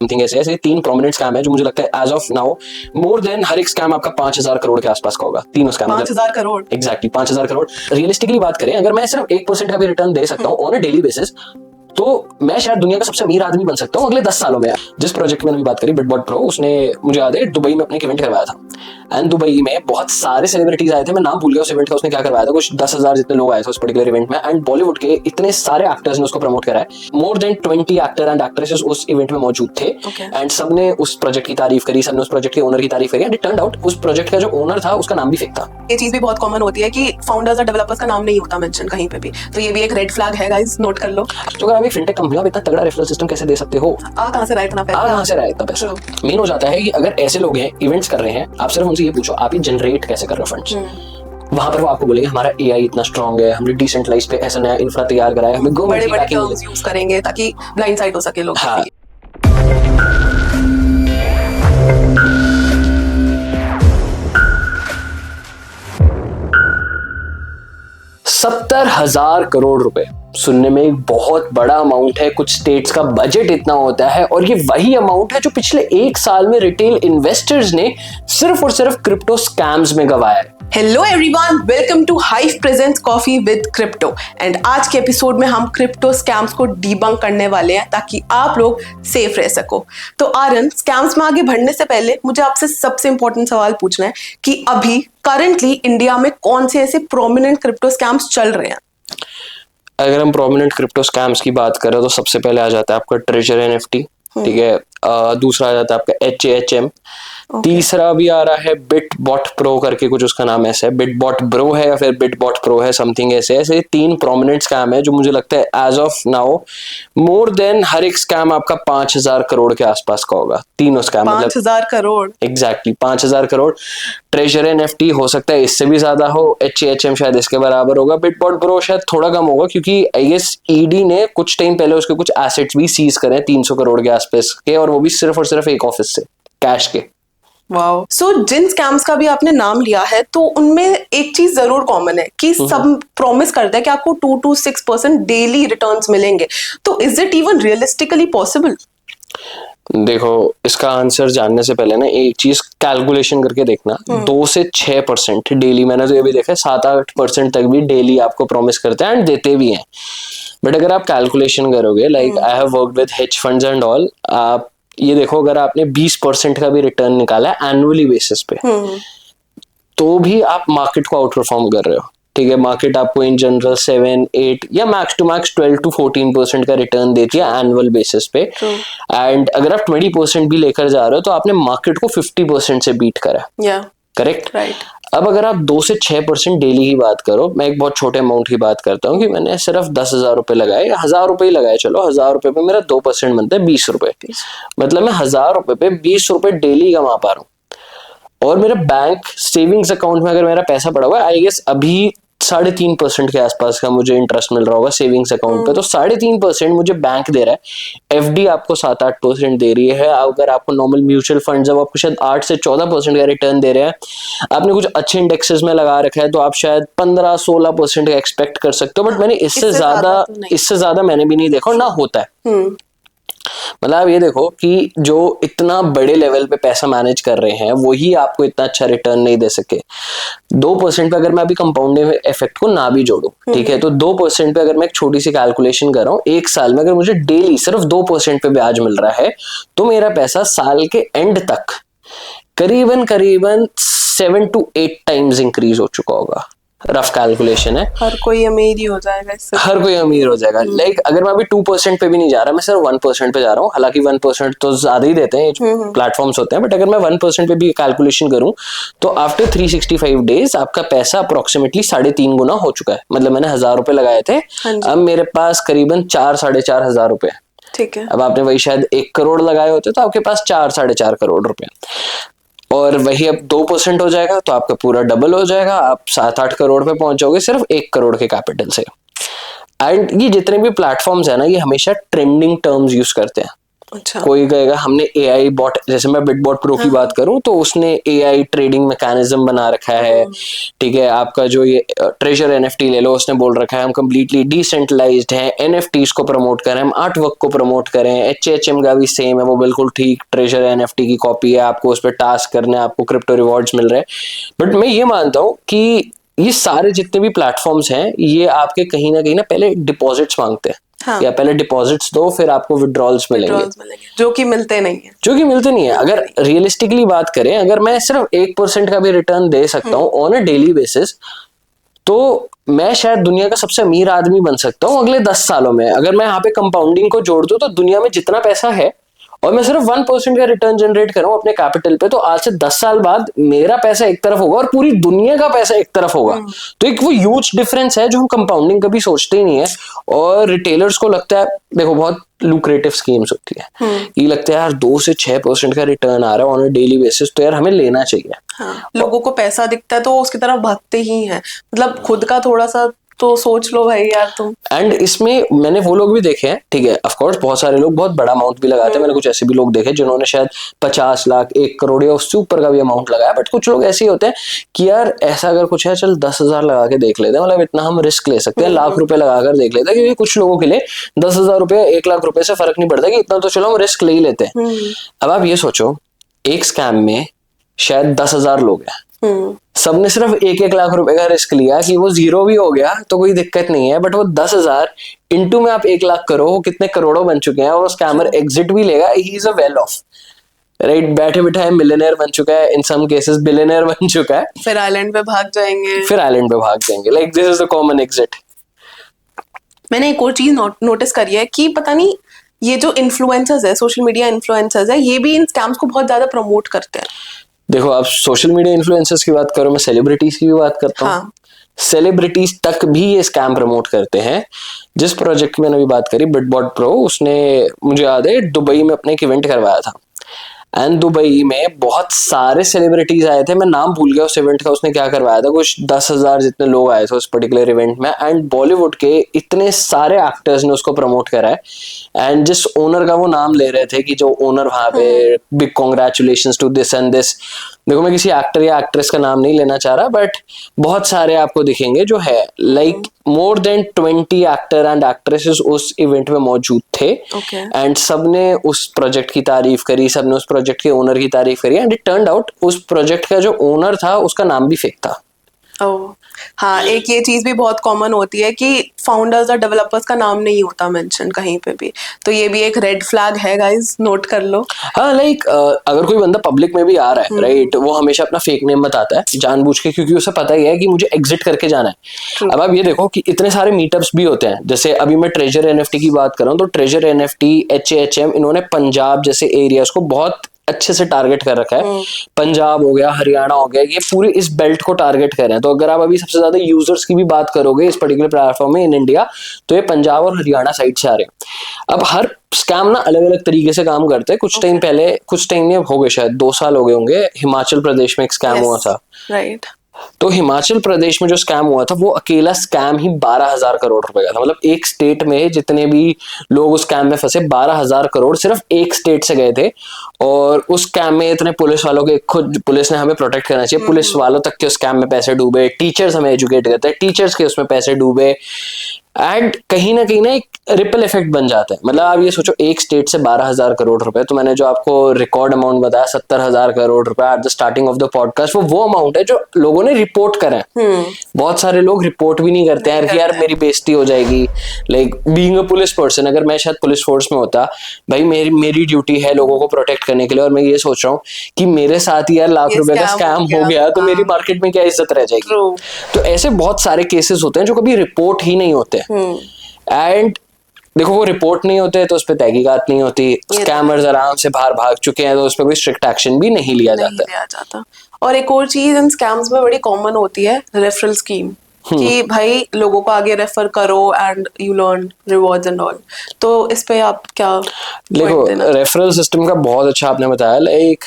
Something ऐसे ऐसे 3 prominent scam है जो मुझे लगता है as of now more than हर एक स्कैम आपका 5,000 करोड़ के आसपास का होगा। तीनों scam 5,000 crore exactly 5,000 crore. Realistically बात करें, अगर मैं सिर्फ 1% का भी रिटर्न दे सकता हूँ ऑन अ डेली बेसिस, तो मैं शायद दुनिया का सबसे अमीर आदमी बन सकता हूँ अगले 10 सालों में। जिस प्रोजेक्ट में मैंने बात करी बिटबॉट प्रो, उसने मुझे याद है दुबई में अपने एक इवेंट करवाया था एंड दुबई में बहुत सारे सेलिब्रिटीज आए थे। मैं नाम भूल गया उस इवेंट का, उसने क्या करवाया था, कुछ 10,000 जितने लोग आए थे उस पर्टिकुलर इवेंट में एंड बॉलीवुड के इतने सारे एक्टर्स ने उसको प्रमोट करा है। More than 20 actor and actresses उस इवेंट में मौजूद थे एंड सबने उस प्रोजेक्ट की तारीफ करी, सबने उस प्रोजेक्ट के ओनर की तारीफ करी एंड इट टर्न्ड आउट उस प्रोजेक्ट का जो ओनर था उसका नाम भी फेक था। ये चीज भी बहुत कॉमन होती है कि फाउंडर्स और डेवलपर्स का नाम नहीं होता मेंशन कहीं पे भी, तो ये भी एक रेड फ्लैग है गाइस, नोट कर लो। तो अगर आप एक फिनटेक कंपनी में इतना तगड़ा रेफरल सिस्टम कैसे दे सकते हो? कहां से रहा इतना पैसा? कहां से रहा इतना पैसा? मेन हो जाता है कि अगर ऐसे लोग हैं इवेंट्स कर रहे हैं, आप सिर्फ उनसे ये पूछो आप ये जनरेट कैसे कर रहे हो फंड्स। वहां पर वो आपको बोलेंगे हमारा एआई इतना स्ट्रांग है, हमने डिसेंट्रलाइज्ड पे ऐसा नया इंफ्रा तैयार करा है, हमें बड़े बड़े टर्म्स यूज करेंगे ताकि ब्लाइंड साइड हो सके लोग। हाँ। 70,000 करोड़ रुपए सुनने में एक बहुत बड़ा अमाउंट है, कुछ स्टेट्स का बजट इतना होता है और ये वही अमाउंट है जो पिछले 1 साल में रिटेल इन्वेस्टर्स ने सिर्फ और सिर्फ क्रिप्टो स्कैम्स में गंवाया है। Hello everyone, welcome to Hive presents coffee with crypto and आज के एपिसोड में हम क्रिप्टो स्कैम्स को डीबंक करने वाले हैं ताकि आप लोग सेफ रह सको। तो आर्यन, स्कैम्स में आगे बढ़ने से पहले मुझे आपसे सबसे इंपॉर्टेंट सवाल पूछना है कि अभी करंटली इंडिया में कौन से ऐसे प्रोमिनेंट क्रिप्टो स्कैम्स चल रहे हैं? अगर हम प्रोमिनेंट क्रिप्टो स्कैम्स की बात करें तो सबसे पहले आ जाता है आपका ट्रेजर एनएफटी, ठीक है। दूसरा आ जाता है आपका HAHM, तीसरा भी आ रहा है बिटबॉट प्रो करके कुछ उसका नाम ऐसा है, बिटबॉट ब्रो है या फिर बिटबॉट प्रो है, समथिंग ऐसे ऐसे 3 प्रोमिनेंट स्कैम है जो मुझे लगता है as of now more than हर एक स्कैम आपका 5,000 करोड़ के आसपास का होगा। तीनों scam 5,000 crore exactly 5,000 crore. Treasure NFT हो सकता है इससे भी ज्यादा हो, HAHM शायद इसके बराबर होगा, बिटबॉट ब्रो शायद थोड़ा कम होगा क्योंकि आई गेस ईडी ने कुछ टाइम पहले उसके कुछ एसेट्स भी सीज करे 300 करोड़ के आसपास के, और वो भी सिर्फ और सिर्फ एक ऑफिस से कैश के। वाओ। सो जिन स्कैम्स का भी आपने नाम लिया है तो उनमें एक चीज जरूर कॉमन है कि सब प्रॉमिस करते हैं कि आपको 2 to 6% डेली रिटर्न्स मिलेंगे, तो is it even realistically possible? देखो, इसका आंसर जानने से पहले ना एक चीज कैलकुलेशन करके देखना। 2 से 6% डेली, मैंने तो ये भी देखा है 7-8% तक भी डेली आपको प्रॉमिस करते हैं एंड देते भी हैं। बट अगर आप कैलकुलेशन करोगे, like I have worked with hedge funds and all, आप ये देखो अगर आपने 20% का भी रिटर्न निकाला है एनुअली बेसिस पे, तो भी आप मार्केट को आउट परफॉर्म कर रहे हो, ठीक है। मार्केट आपको इन जनरल 7-8 या मैक्स टू मैक्स 12 to 14% का रिटर्न देती है एनुअल बेसिस पे। एंड अगर आप 20% भी लेकर जा रहे हो तो आपने मार्केट को 50% से बीट करा, करेक्ट, राइट। अब अगर आप 2 से 6% डेली की बात करो, मैं एक बहुत छोटे अमाउंट की बात करता हूँ कि मैंने सिर्फ 10,000 रुपए लगाए, 1,000 रुपए ही लगाए, चलो 1,000 रुपए पे मेरा 2% बनता है 20 रुपए, मतलब मैं 1,000 रुपए पे 20 रुपए डेली कमा पा रहा हूँ। और मेरे बैंक सेविंग्स अकाउंट में अगर मेरा पैसा पड़ा हुआ है, आई गेस अभी 3.5% के आसपास का मुझे इंटरेस्ट मिल रहा होगा सेविंग्स अकाउंट पे, तो 3.5% मुझे बैंक दे रहा है। एफडी आपको 7-8% दे रही है, अगर आपको नॉर्मल म्यूचुअल फंड जब आपको शायद 8 से 14% का रिटर्न दे रहे हैं, आपने कुछ अच्छे इंडेक्सेस में लगा रखा है तो आप शायद 15-16% का एक्सपेक्ट कर सकते हो। बट मैंने इससे ज्यादा मैंने भी नहीं देखा और ना होता है। मतलब ये देखो कि जो इतना बड़े लेवल पे पैसा मैनेज कर रहे हैं वही आपको इतना अच्छा रिटर्न नहीं दे सके। 2% पे अगर मैं अभी कंपाउंडिंग इफेक्ट को ना भी जोड़ूं, ठीक है, तो 2% पे अगर मैं एक छोटी सी कैलकुलेशन कर रहा हूँ, 1 साल में अगर मुझे डेली सिर्फ 2% पे ब्याज मिल रहा है तो मेरा पैसा साल के एंड तक करीबन 7 to 8 टाइम्स इंक्रीज हो चुका होगा। रफ कैलकुलेशन है, हर कोई अमीर ही हो जाएगा इससे, हर कोई अमीर हो जाएगा। लाइक अगर मैं अभी 2% पे भी नहीं जा रहा, मैं सिर्फ 1% पे जा रहा हूँ, हालांकि 1% तो ज्यादा ही देते हैं प्लेटफॉर्म्स होते हैं, बट अगर मैं 1% पे भी कैलकुलेशन करूँ तो आफ्टर 365 डेज आपका पैसा अप्रोक्सीमेटली 3.5 गुना हो चुका है। मतलब मैंने 1,000 रुपए लगाए थे, अब मेरे पास करीबन 4-4.5 हजार रुपए, ठीक है। अब आपने वही शायद 1 करोड़ लगाए होते तो आपके पास 4-4.5 करोड़ रुपए, और वही अब 2% हो जाएगा तो आपका पूरा डबल हो जाएगा, आप 7-8 करोड़ पे पहुंच जाओगे सिर्फ 1 करोड़ के कैपिटल से। एंड ये जितने भी प्लेटफॉर्म्स है ना, ये हमेशा ट्रेंडिंग टर्म्स यूज करते हैं, अच्छा। कोई कहेगा हमने AI बॉट, जैसे मैं बिटबॉट प्रो की बात करूं तो उसने AI ट्रेडिंग मैकेनिज्म बना रखा है, ठीक है। आपका जो ये ट्रेजर NFT ले लो, उसने बोल रखा है हम कंप्लीटली डिसेंट्रलाइज्ड हैं, NFTs को प्रमोट करें, हम आर्ट वर्क को प्रमोट करें। HHM का भी सेम है, वो बिल्कुल ठीक ट्रेजर NFT की कॉपी है, आपको उस पर टास्क करने, आपको क्रिप्टो रिवॉर्ड्स मिल रहे हैं। बट मैं ये मानता हूँ कि ये सारे जितने भी प्लेटफॉर्म्स हैं ये आपके कहीं ना पहले डिपॉजिट्स मांगते हैं। हाँ। या पहले डिपॉजिट्स दो, फिर आपको विड्रॉल्स मिलेंगे, Withdrawals मिलेंगे, जो कि मिलते नहीं है। जो कि मिलते नहीं है। अगर रियलिस्टिकली बात करें, अगर मैं सिर्फ 1% का भी रिटर्न दे सकता हूँ ऑन अ डेली बेसिस, तो मैं शायद दुनिया का सबसे अमीर आदमी बन सकता हूँ अगले 10 सालों में। अगर मैं यहाँ पे कंपाउंडिंग को जोड़ दूं तो दुनिया में जितना पैसा है और मैं सिर्फ 1% का रिटर्न जनरेट कर रहा हूँ अपने कैपिटल पे, तो आज से 10 साल बाद मेरा पैसा एक तरफ होगा और पूरी दुनिया का पैसा एक तरफ होगा। तो एक वो ह्यूज डिफरेंस है जो हम कंपाउंडिंग कभी सोचते ही नहीं है। और रिटेलर्स को लगता है, देखो बहुत लुक्रेटिव स्कीम्स होती है, ये लगता है यार 2 से 6% का रिटर्न आ रहा है ऑन अ डेली बेसिस, तो यार हमें लेना चाहिए। हाँ, लोगों को पैसा दिखता है तो उसकी तरफ भागते ही हैं। मतलब खुद का थोड़ा सा तो सोच लो भाई यार तुम। एंड इसमें मैंने वो लोग भी देखे हैं, ठीक है, ऑफ कोर्स बहुत सारे लोग बहुत बड़ा अमाउंट भी लगाते हैं। मैंने कुछ ऐसे भी लोग देखे जिन्होंने शायद 50 लाख, 1 करोड़ या उससे ऊपर का भी अमाउंट लगाया। बट कुछ लोग ऐसे ही होते हैं कि यार ऐसा अगर कुछ है, चल 10,000 लगा के देख लेते हैं, मतलब इतना हम रिस्क ले सकते हैं, लाख रुपए लगाकर देख लेते हैं, क्योंकि कुछ लोगों के लिए 10,000 रुपए 1 लाख रुपए से फर्क नहीं पड़ता कि इतना तो चलो हम रिस्क ले ही लेते हैं। अब आप ये सोचो, एक स्कैम में शायद 10,000 लोग हैं, सबने सिर्फ 1-1 लाख रुपए का रिस्क लिया कि वो जीरो भी हो गया तो कोई दिक्कत नहीं है। बट वो 10,000 इंटू में आप 1 लाख करो, कितने करोड़ों बन चुके हैं, और वो स्कैमर एग्जिट भी लेगा, he is a well of, right, बैठे बिठाए मिलियनेयर बन चुका है, इन सम केसेस बिलियनेयर बन चुका है, फिर आइलैंड पे भाग जाएंगे। Like this is the common exit. मैंने एक और चीज नोटिस करी है कि पता नहीं ये जो इन्फ्लुएंसर्स है, सोशल मीडिया इन्फ्लुएंसर्स है, ये भी इन स्कैम्स को बहुत ज्यादा प्रमोट करते हैं। देखो आप सोशल मीडिया इन्फ्लुएंसर्स की बात करो, मैं सेलिब्रिटीज की भी बात करता हूँ। हाँ। सेलिब्रिटीज तक भी ये स्कैम प्रमोट करते हैं। जिस प्रोजेक्ट की मैंने अभी बात करी, बिटबॉट प्रो, उसने मुझे याद है दुबई में अपने एक इवेंट करवाया था, एंड दुबई में बहुत सारे सेलिब्रिटीज आए थे, मैं नाम भूल गया उस इवेंट का। उसने क्या करवाया था, कुछ 10,000 जितने लोग आए थे उस पर्टिकुलर इवेंट में, एंड बॉलीवुड के इतने सारे एक्टर्स ने उसको प्रमोट करा है। एंड जिस ओनर का वो नाम ले रहे थे कि जो ओनर वहां पे, big congratulations to this and this, देखो मैं किसी एक्टर या एक्ट्रेस का नाम नहीं लेना चाह रहा, बट बहुत सारे आपको दिखेंगे जो है like more than 20 actor and actresses उस इवेंट में मौजूद थे। एंड सबने उस प्रोजेक्ट की तारीफ करी, सबने उस प्रोजेक्ट के ओनर की तारीफ करी, एंड इट टर्न्ड आउट उस प्रोजेक्ट का जो ओनर था उसका नाम भी फेक था। हाँ, एक ये चीज भी बहुत कॉमन होती है कि फाउंडर्स और डेवलपर्स का नाम नहीं होता मेंशन कहीं पे भी, तो ये भी एक रेड फ्लैग है गाइस, नोट कर लो। हाँ, लाइक अगर कोई बंदा पब्लिक में भी आ रहा है, राइट, वो हमेशा अपना फेक नेम बताता है जानबूझ के, क्योंकि उसे पता ही है कि मुझे एग्जिट करके जाना है। अब आप ये देखो कि इतने सारे मीटअप्स भी होते हैं, जैसे अभी मैं ट्रेजर NFT की बात कर रहा हूँ, तो ट्रेजर NFT, HHM, इन्होंने पंजाब जैसे एरियाज को बहुत अच्छे से टारगेट कर रखा है। पंजाब हो गया, हरियाणा हो गया, ये पूरे इस बेल्ट को टारगेट कर रहे हैं। तो अगर आप अभी सबसे ज्यादा यूजर्स की भी बात करोगे इस पर्टिकुलर प्लेटफॉर्म में इन इंडिया, तो ये पंजाब और हरियाणा साइड से आ रहे हैं। अब हर स्कैम ना अलग अलग तरीके से काम करते हैं। कुछ टाइम पहले, कुछ टाइम नहीं, अब हो गए शायद 2 साल हो गए होंगे, हिमाचल प्रदेश में एक स्कैम हुआ था, राइट। तो हिमाचल प्रदेश में जो स्कैम हुआ था, वो अकेला स्कैम ही 12,000 करोड़ रुपए का था। मतलब एक स्टेट में जितने भी लोग उस स्कैम में फंसे, 12,000 करोड़ सिर्फ एक स्टेट से गए थे। और उस स्कैम में इतने पुलिस वालों के, खुद पुलिस ने हमें प्रोटेक्ट करना चाहिए, पुलिस वालों तक के उस स्कैम में पैसे डूबे, टीचर्स हमें एजुकेट करते हैं, टीचर्स के उसमें पैसे डूबे, एंड कहीं ना एक रिपल इफेक्ट बन जाता है। मतलब आप ये सोचो, एक स्टेट से 12,000 करोड़ रुपए, तो मैंने जो आपको रिकॉर्ड अमाउंट बताया 70,000 करोड़ रुपए at the starting of the podcast, वो अमाउंट है जो लोगों ने रिपोर्ट करा है। बहुत सारे लोग रिपोर्ट भी नहीं करते हैं कि यार मेरी बेइज्जती हो जाएगी। Like being a police person, अगर मैं शायद पुलिस फोर्स में होता, भाई मेरी ड्यूटी है लोगों को प्रोटेक्ट करने के लिए, और मैं ये सोच रहा हूँ कि मेरे साथ ही यार लाख रुपए का स्कैम हो गया तो मेरी मार्केट में क्या इज्जत रह जाएगी। तो ऐसे बहुत सारे केसेस होते हैं जो कभी रिपोर्ट ही नहीं होते। एंड देखो, वो रिपोर्ट नहीं होते तो उस पर तहकीकात नहीं होती, स्कैमर्स आराम से बाहर भाग चुके हैं, तो उस पर कोई स्ट्रिक्ट एक्शन भी नहीं लिया जाता। और एक और चीज इन स्कैम्स में बड़ी कॉमन होती है, रेफरल स्कीम, कि भाई लोगों को आगे रेफर करो and you learn rewards and all. तो इस पे आप क्या देखो, रेफरल सिस्टम का बहुत अच्छा आपने बताया। लाइक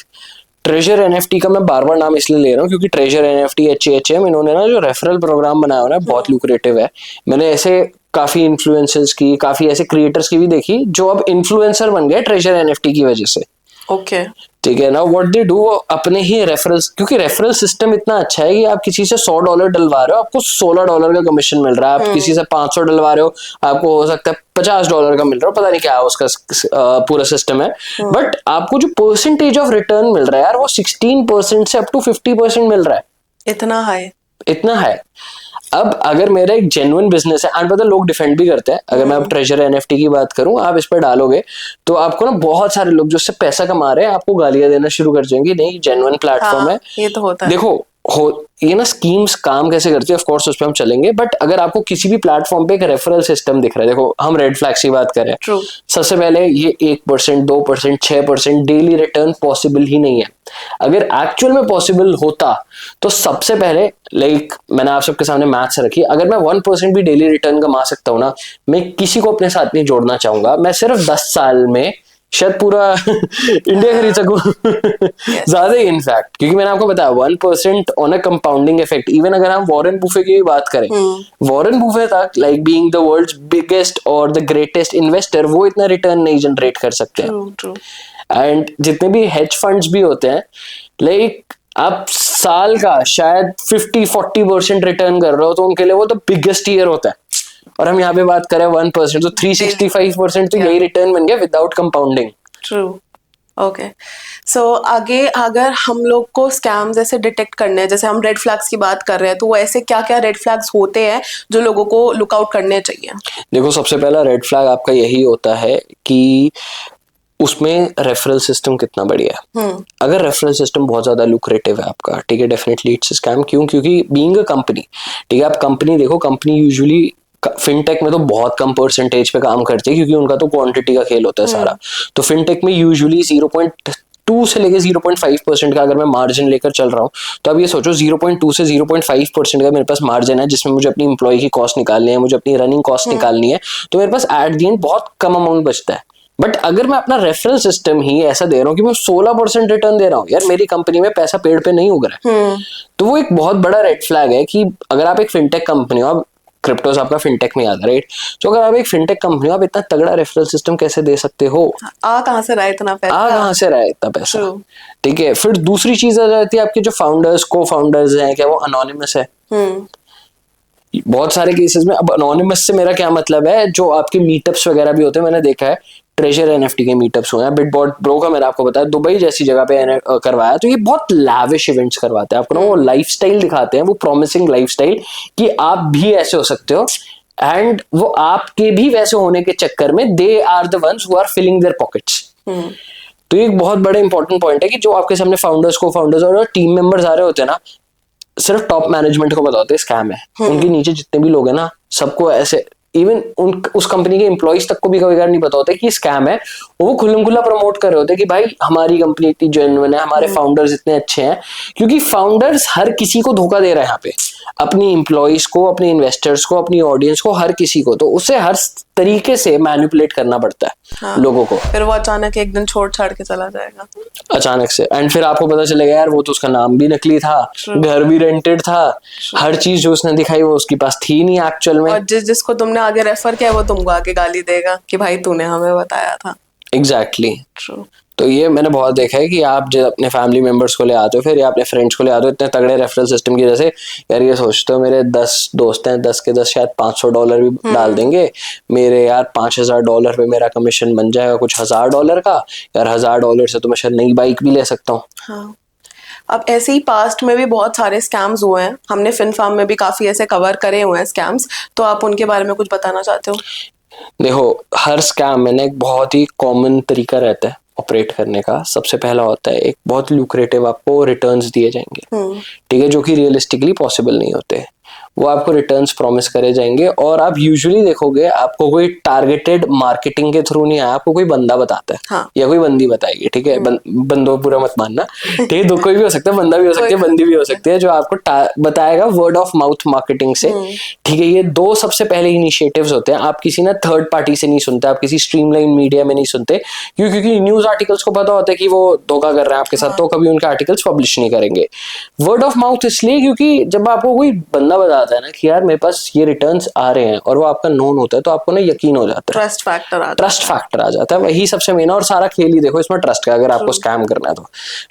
ट्रेजर NFT का मैं बार बार नाम इसलिए ले रहा हूँ क्योंकि ट्रेजर NFT, HHM, इन्होंने ना जो रेफरल प्रोग्राम बनाया हुआ है बहुत लुक्रेटिव है। मैंने ऐसे काफी इन्फ्लुएंसर्स की, काफी ऐसे क्रिएटर्स की भी देखी जो अब इन्फ्लुएंसर बन गए ट्रेजर एनएफटी की वजह से। ओके। ठीक है ना, व्हाट दे डू, अपने ही रेफरल्स, क्योंकि रेफरल सिस्टम इतना अच्छा है कि आप किसी से $100 डलवा रहे हो, आपको $16 का कमीशन मिल रहा है। आप किसी से 500 डलवा रहे हो, आपको हो सकता है $50 का मिल रहा हो, पता नहीं क्या उसका पूरा सिस्टम है। बट आपको जो परसेंटेज ऑफ रिटर्न मिल रहा है यार, वो 16% से अप टू 50% मिल रहा है। इतना हाई? इतना है। अब अगर मेरा एक जेन्युइन बिजनेस है, एंड पता लोग डिफेंड भी करते हैं, अगर मैं अब ट्रेजर एनएफटी की बात करूं, आप इस पर डालोगे तो आपको ना बहुत सारे लोग जो उससे पैसा कमा रहे हैं आपको गालियां देना शुरू कर जाएंगे, नहीं जेन्युइन प्लेटफॉर्म है। ये तो होता है। देखो ये ना स्कीम्स काम कैसे करती है, ऑफ कोर्स उस पर हम चलेंगे, बट अगर आपको किसी भी प्लेटफॉर्म पे एक रेफरल सिस्टम दिख रहा है, देखो हम रेड फ्लैग्स की बात करें, True. सबसे पहले ये 1%, 2%, 6% डेली रिटर्न पॉसिबल ही नहीं है। अगर एक्चुअल में पॉसिबल होता तो सबसे पहले, लाइक मैंने आप सबके सामने मैथ्स रखी, अगर मैं 1% भी डेली रिटर्न कमा सकता हूँ ना, मैं किसी को अपने साथ नहीं जोड़ना चाहूंगा। मैं सिर्फ 10 साल में शायद पूरा इंडिया खरीद सकूं, ज्यादा ही इनफैक्ट, क्योंकि मैंने आपको बताया 1% on a compounding effect. Even अगर हम वॉरेन बुफे की भी बात करें, वॉरेन बुफे तक, like being the world's biggest और द ग्रेटेस्ट इन्वेस्टर, वो इतना रिटर्न नहीं जनरेट कर सकते हैं। एंड जितने भी हेज फंड्स भी होते हैं, लाइक आप साल का शायद 50-40% रिटर्न कर रहे हो, तो उनके लिए वो तो बिगेस्ट ईयर होता है। और हम यहाँ पे बात करें 1%, तो 365% तो यही रिटर्न बन गया विदाउट कंपाउंडिंग। ट्रू। ओके, सो आगे अगर हम लोग को स्कैम्स ऐसे डिटेक्ट करने हैं, जैसे हम रेड फ्लैग्स की बात कर रहे हैं, तो वो ऐसे क्या क्या रेड फ्लैग्स होते हैं जो लोगों को लुकआउट करने चाहिए? देखो सबसे पहला रेड फ्लैग आपका यही होता है कि उसमें रेफरल सिस्टम कितना बढ़िया है। अगर रेफरल सिस्टम बहुत ज्यादा लुक्रेटिव है आपका, ठीक है, डेफिनेटली इट्स स्कैम। क्यों? क्योंकि बीइंग अ कंपनी, ठीक है, आप कंपनी देखो, कंपनी यूजुअली फिनटेक में तो बहुत कम परसेंटेज पे काम करती है, क्योंकि उनका तो क्वांटिटी का खेल होता है सारा। तो फिनटेक में यूजुअली 0.2 से लेके 0.5% का अगर मैं मार्जिन लेकर चल रहा हूँ, तो अब ये सोचो 0.2 से 0.5% का मेरे पास मार्जिन है, जिसमें मुझे अपनी इंप्लॉय की कॉस्ट निकालनी है, मुझे अपनी रनिंग कॉस्ट निकालनी है, तो मेरे पास एट द एंड बहुत कम अमाउंट बचता है। बट अगर मैं अपना रेफरल सिस्टम ही ऐसा दे रहा हूँ कि मैं 16% रिटर्न दे रहा हूँ, यार मेरी कंपनी में पैसा पेड़ पे नहीं उग रहा है, तो वो एक बहुत बड़ा रेड फ्लैग है कि अगर आप एक फिनटेक कंपनी हो, अब क्रिप्टोस आपका फिनटेक में आता है, राइट? तो अगर आप एक फिनटेक कंपनी हो, आप इतना तगड़ा रेफरल सिस्टम कैसे दे सकते हो? कहाँ से रहा है इतना पैसा? कहाँ से रहा है इतना पैसा? ठीक है, फिर दूसरी चीज आ जाती है, आपके जो फाउंडर्स, को फाउंडर्स हैं, क्या वो अनोनिमस है? बहुत सारे केसेस में। अब अनोनिमस से मेरा क्या मतलब है, जो आपके मीटअप्स वगैरह भी होते हैं, मैंने देखा है ट्रेजर एनएफटी के मीटअप्स हुए हैं, बिटबॉट ब्रो का मैंने आपको बताया, दुबई जैसी जगह पे करवाया, तो ये बहुत लाविश इवेंट्स करवाते हैं आपको ना, वो लाइफस्टाइल दिखाते हैं, वो प्रॉमिसिंग लाइफस्टाइल कि आप भी ऐसे हो सकते हो, एंड वो आपके भी वैसे होने के चक्कर में they are the ones who are filling their pockets. तो ये एक बहुत बड़ा इंपॉर्टेंट पॉइंट है कि जो आपके सामने फाउंडर्स, को फाउंडर्स और टीम मेंबर्स आ रहे होते हैं ना, सिर्फ टॉप मैनेजमेंट को पता होता है स्कैम है। उनके नीचे जितने भी लोग हैं ना, सबको ऐसे, इवन उस कंपनी के एम्प्लॉइज तक को भी कभी नहीं पता होता कि स्कैम है। वो खुल्लम खुल्ला प्रमोट कर रहे होते हैं कि भाई हमारी कंपनी इतनी जेन्युइन है, हमारे फाउंडर्स इतने अच्छे हैं, क्योंकि फाउंडर्स हर किसी को धोखा दे रहे हैं यहाँ पे, अपनी एम्प्लॉइज को, अपने इन्वेस्टर्स को, अपनी ऑडियंस को, हर किसी को। तो उसे हर तरीके से मैनिपुलेट करना पड़ता है लोगों को। फिर वो अचानक एक दिन छोड़ छाड़ के चला जाएगा अचानक से, एंड फिर आपको पता चलेगा यार वो तो उसका नाम भी नकली था, घर भी रेंटेड था, हर चीज जो उसने दिखाई वो उसके पास थी नहीं एक्चुअल में। और जिसको तुमने आगे रेफर किया वो तुमको आगे गाली देगा कि भाई तूने हमें बताया था। एग्जैक्टली। तो ये मैंने बहुत देखा है कि आप जब अपने फैमिली मेंबर्स को ले आते हो, फिर या अपने फ्रेंड्स को ले आते हो इतने तगड़े रेफरल सिस्टम की वजह से, यार ये सोचते हो मेरे 10 दोस्त हैं, 10 के 10 शायद $500 भी डाल देंगे, मेरे यार $5000 पे मेरा कमीशन बन जाएगा कुछ $1000 का, यार $1000 से तो मैं शायद नई बाइक भी ले सकता हूँ। हाँ। अब ऐसे ही पास्ट में भी बहुत सारे स्कैम्स हुए हैं, हमने फिनफार्म में भी काफी ऐसे कवर करे हुए हैं स्कैम्स, तो आप उनके बारे में कुछ बताना चाहते हो? देखो हर स्कैम में ना एक बहुत ही कॉमन तरीका रहता है ऑपरेट करने का। सबसे पहला होता है एक बहुत लुक्रेटिव आपको रिटर्न्स दिए जाएंगे, ठीक है, जो कि रियलिस्टिकली पॉसिबल नहीं होते। वो आपको रिटर्न्स प्रॉमिस करे जाएंगे, और आप यूजुअली देखोगे आपको कोई टारगेटेड मार्केटिंग के थ्रू नहीं आया, आपको कोई बंदा बताता है, हाँ। या कोई बंदी बताएगी, ठीक है, बंदों पूरा मत मानना, ठीक है, दो कोई भी हो सकता है, बंदा भी हो सकता है, बंदी भी हो सकती है, जो आपको बताएगा वर्ड ऑफ माउथ मार्केटिंग से, ठीक है। ये दो सबसे पहले इनिशिएटिव्स होते हैं। आप किसी ना थर्ड पार्टी से नहीं सुनते, आप किसी स्ट्रीमलाइन मीडिया में नहीं सुनते, क्योंकि न्यूज आर्टिकल्स को पता होता है कि वो धोखा कर रहे हैं आपके साथ, तो कभी उनके आर्टिकल्स पब्लिश नहीं करेंगे। वर्ड ऑफ माउथ इसलिए क्योंकि जब आपको कोई बंदा बताता है ना कि यार मेरे पास ये रिटर्न्स आ रहे हैं और वो आपका नोन होता है, तो आपको ना यकीन हो जाता है, ट्रस्ट फैक्टर आ जाता है। वही सबसे मेन है। और सारा खेल ही देखो इसमें ट्रस्ट का। अगर आपको स्कैम करना है तो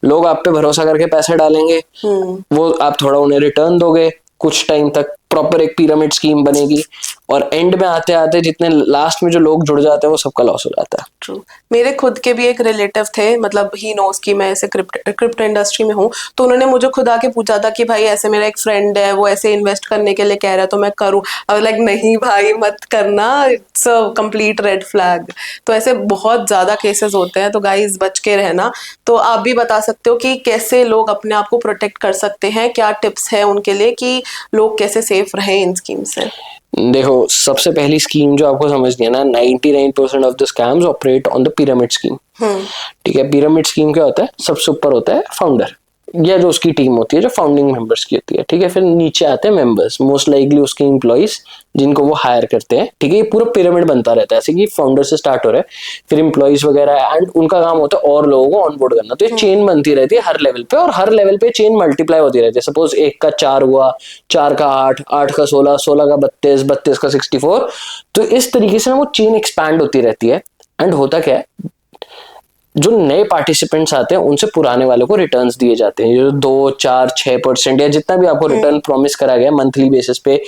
लोग आप पे भरोसा करके पैसे डालेंगे, वो आप थोड़ा उन्हें रिटर्न दोगे, कुछ टाइम तक प्रॉपर एक पिरामिड स्कीम बनेगी, और एंड में आते आते जितने लास्ट में जो लोग जुड़ जाते हैं वो सबका लॉस हो जाता है। ट्रू। मेरे खुद के भी एक रिलेटिव थे, मतलब ही नोस कि मैं ऐसे क्रिप्टो इंडस्ट्री में हूँ, तो उन्होंने मुझे खुद आके पूछा था कि भाई ऐसे मेरा एक फ्रेंड है, वो ऐसे इन्वेस्ट करने के लिए कह रहा है तो मैं करूँ। अब लाइक नहीं भाई मत करना, it's a complete red flag. तो ऐसे बहुत ज्यादा केसेस होते हैं, तो गाइस बच के रहना। तो आप भी बता सकते हो कि कैसे लोग अपने आप को प्रोटेक्ट कर सकते हैं, क्या टिप्स है उनके लिए कि लोग कैसे सेफ रहें इन स्कीम से? देखो, सबसे पहली स्कीम जो आपको समझनी है ना, 99% of the scams operate on the pyramid scheme. ठीक है, पिरामिड स्कीम क्या होता है? सबसे ऊपर होता है फाउंडर या जो उसकी टीम होती है, जो फाउंडिंग मेंबर्स की होती है। ठीक है, फिर नीचे आते हैं मेंबर्स, मोस्ट लाइकली उसके एम्प्लॉइज जिनको वो हायर करते हैं। ठीक है, ये पूरा पिरामिड बनता रहता है, ऐसे कि फाउंडर से स्टार्ट हो रहा है, फिर एम्प्लॉइज वगैरह, एंड उनका काम होता है और लोगों को ऑनबोर्ड करना। तो ये चेन बनती रहती है हर लेवल पे, और हर लेवल पे चेन मल्टीप्लाई होती रहती है। सपोज 1 का 4 हुआ, 4 का 8, 8 का 16, 16 का 32, 32 का 64। तो इस तरीके से वो चेन एक्सपैंड होती रहती है। एंड होता क्या है, जो नए पार्टिसिपेंट्स आते हैं उनसे पुराने वालों को रिटर्न्स दिए जाते हैं, जो 2, 4, 6% या जितना भी आपको रिटर्न प्रॉमिस करा गया, मंथली बेसिस पे,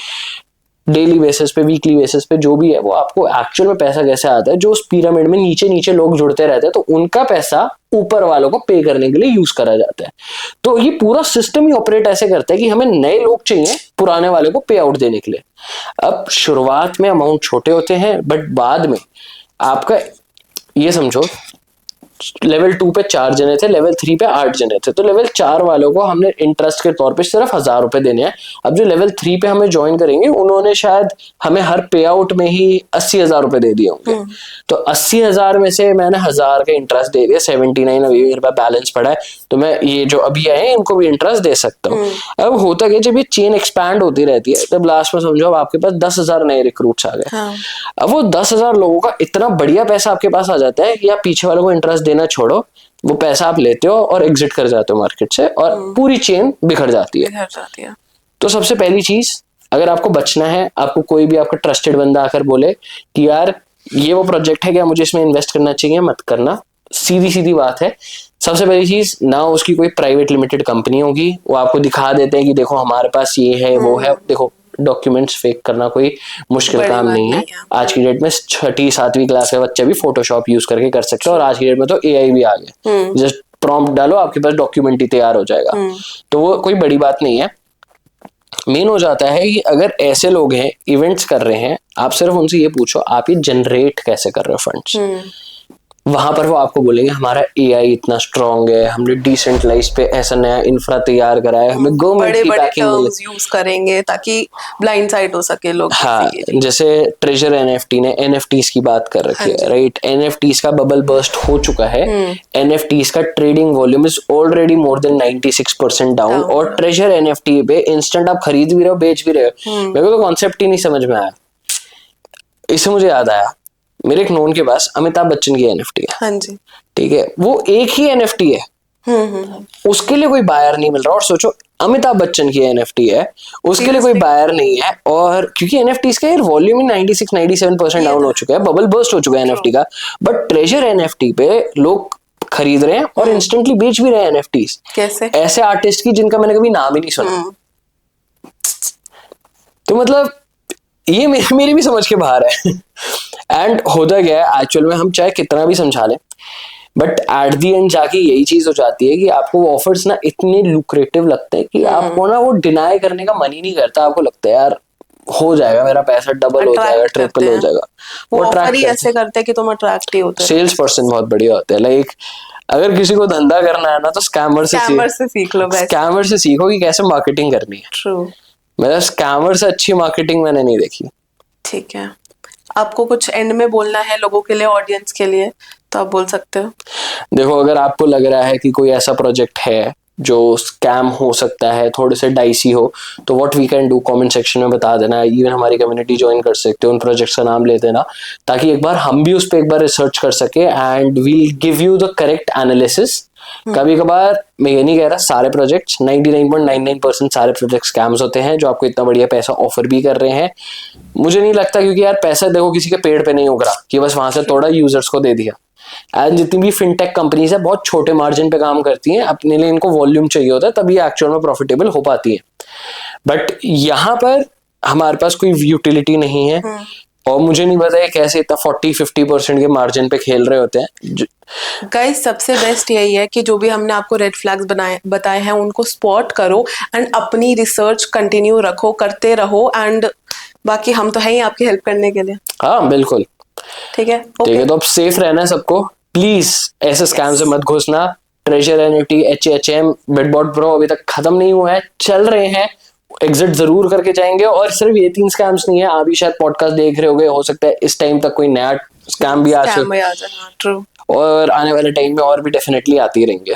डेली बेसिस पे, वीकली बेसिस पे, जो भी है, वो आपको एक्चुअल में पैसा कैसे आता है, जो उस पिरामिड में नीचे नीचे लोग जुड़ते रहते हैं, तो उनका पैसा ऊपर वालों को पे करने के लिए यूज करा जाता है। तो ये पूरा सिस्टम ही ऑपरेट ऐसे करता है कि हमें नए लोग चाहिए पुराने वाले को पे आउट देने के लिए। अब शुरुआत में अमाउंट छोटे होते हैं, बट बाद में आपका, ये समझो लेवल 2 पे 4 जने थे, लेवल 3 पे 8 जने थे, तो लेवल 4 वालों को हमने इंटरेस्ट के तौर पे सिर्फ 1000 रुपए देने हैं। अब जो लेवल 3 पे हमें ज्वाइन करेंगे, उन्होंने शायद हमें हर पे आउट में ही 80,000 रुपए दे दिए होंगे। तो 80,000 में से मैंने 1000 का इंटरेस्ट दे दिया, 79 अभी मेरे पास बैलेंस पड़ा है, तो मैं ये जो अभी आए इनको भी इंटरेस्ट दे सकता हूँ। अब होता क्या, जब ये चेन एक्सपैंड होती रहती है, तब लास्ट में समझो अब आपके पास 10,000 नए रिक्रूट्स आ गए। अब वो 10,000 लोगों का इतना बढ़िया पैसा आपके पास आ जाता है कि आप पीछे वालों को इंटरेस्ट देना छोड़ो, वो पैसा आप लेते हो और एग्जिट कर जाते हो मार्केट से, और पूरी चेन बिखर जाती है। तो सबसे पहली चीज, अगर आपको बचना है, आपको कोई भी आपका ट्रस्टेड बंदा आकर बोले कि यार ये वो प्रोजेक्ट है, क्या मुझे इसमें इन्वेस्ट करना चाहिए, मत करना। सीधी सीधी बात है। सबसे पहली चीज, ना उसकी कोई प्राइवेट लिमिटेड कंपनी होगी, वो आपको दिखा देते हैं कि देखो हमारे पास ये है वो है। देखो, डॉक्यूमेंट्स फेक करना कोई मुश्किल काम नहीं है। आज की डेट में 6ठी 7वीं क्लास का बच्चा भी फोटोशॉप यूज करके कर सकता है, और आज की डेट में तो एआई भी आ गया, जस्ट प्रॉम्प्ट डालो, आपके पास डॉक्यूमेंट ही तैयार हो जाएगा। तो वो कोई बड़ी बात नहीं है। मेन हो जाता है कि अगर ऐसे लोग हैं, इवेंट्स कर रहे हैं, आप सिर्फ उनसे ये पूछो आप ये जनरेट कैसे कर रहे हो फंड्स। वहां पर वो आपको बोलेंगे हमारा एआई इतना स्ट्रांग है, हमने डिसेंट्रलाइज पे ऐसा नया इंफ्रा तैयार करा है, हमें गवर्नमेंट की बैकिंग यूज करेंगे ताकि ब्लाइंड साइड हो सके लोग। हाँ, जैसे ट्रेजर एनएफटी ने एनएफटीज की बात कर रखी है, राइट। एनएफटीज का बबल बर्स्ट हो चुका है। एनएफटीज का trading volume is already more than 96% down, और ट्रेजर एनएफटी पे इंस्टेंट आप खरीद भी रहे हो, बेच भी रहे हो। मेरे को तो कॉन्सेप्ट ही नहीं समझ में आया। इससे मुझे याद आया, मेरे एक नोन के पास अमिताभ बच्चन की एनएफटी है। हाँ जी। ठीक है, वो एक ही एनएफटी है, उसके लिए कोई बायर नहीं मिल रहा। और सोचो, अमिताभ बच्चन की एनएफटी है, उसके लिए कोई बायर नहीं है, और क्योंकि एनएफटीज का वॉल्यूम ही 96-97% डाउन हो चुका है, बबल बर्स्ट हो चुका है एनएफटी का, बट ट्रेजर एनएफटी पे लोग खरीद रहे हैं और इंस्टेंटली बेच भी रहे हैं एनएफटीज। कैसे? ऐसे आर्टिस्ट की जिनका मैंने कभी नाम ही नहीं सुना। तो मतलब ये मेरी भी समझ के बाहर है। एंड होता क्या है एक्चुअल में, हम चाहे कितना भी समझा लें, बट एट दी एंड जाके यही चीज हो जाती है कि आपको वो ऑफर्स ना इतने लुक्रेटिव लगते हैं कि आपको ना वो डिनाई करने का मन ही नहीं करता। आपको लगता है यार हो जाएगा, मेरा पैसा डबल हो जाएगा, ट्रिपल हो जाएगा। वो ऑफर ही ऐसे करते हैं कि तुम अट्रैक्ट ही होते हो। सेल्स पर्सन बहुत बढ़िया होते हैं। लाइक अगर किसी को धंधा करना है ना, तो स्कैमर से सीख लो। स्कैमर से सीखो कि कैसे मार्केटिंग करनी है। ट्रू। मेरा स्कैमर से अच्छी मार्केटिंग मैंने नहीं देखी। ठीक है, आपको कुछ एंड में बोलना है लोगों के लिए, ऑडियंस के लिए, तो आप बोल सकते हो। देखो, अगर आपको लग रहा है कि कोई ऐसा प्रोजेक्ट है जो स्कैम हो सकता है, थोड़े से डाइसी हो, तो what we can do comment section में बता देना। इवन हमारी कम्युनिटी ज्वाइन कर सकते हो, उन प्रोजेक्ट्स का नाम ले देना, ताकि एक बार हम भी उस पर एक बार रिसर्च कर सके and we'll give you the correct analysis. कभी कभार मैं ये नहीं कह रहा सारे प्रोजेक्ट्स, 99.99% सारे प्रोजेक्ट स्कैम्स होते हैं जो आपको इतना बढ़िया पैसा ऑफर भी कर रहे हैं। मुझे नहीं लगता, क्योंकि यार पैसा देखो किसी के पेड़ पे नहीं उग रहा कि बस वहां से तोड़ा यूजर्स को दे दिया। एंड जितनी भी फिनटेक कंपनीज है बहुत छोटे मार्जिन पे काम करती हैं, अपने लिए इनको वॉल्यूम चाहिए होता है तभी एक्चुअल में प्रॉफिटेबल हो पाती है। बट यहाँ पर हमारे पास कोई यूटिलिटी नहीं है, और मुझे नहीं पता है कैसे इतना 40-50% के मार्जिन पे खेल रहे होते हैं। गाइस सबसे बेस्ट यही है कि जो भी हमने आपको रेड फ्लैग्स बताए हैं उनको स्पॉट करो एंड अपनी रिसर्च कंटिन्यू रखो, करते रहो, एंड बाकी हम तो हैं ही आपकी हेल्प करने के लिए। हाँ बिल्कुल, ठीक है, ठीक है। तो अब सेफ रहना है सबको, प्लीज ऐसे स्कैम से मत घुसना। ट्रेजर एनएफटी, HHM, बिटबॉट प्रो अभी तक खत्म नहीं हुआ है, चल रहे हैं, एग्जिट जरूर करके जाएंगे। और सिर्फ ये 3 स्कैम्स नहीं है, आप भी शायद पॉडकास्ट देख रहे होगे, हो सकता है इस टाइम तक कोई नया स्कैम भी आ जाए, ट्रू, और आने वाले टाइम में और भी डेफिनेटली आती रहेंगे।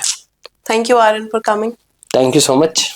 Thank you Aryan for coming. Thank you so much.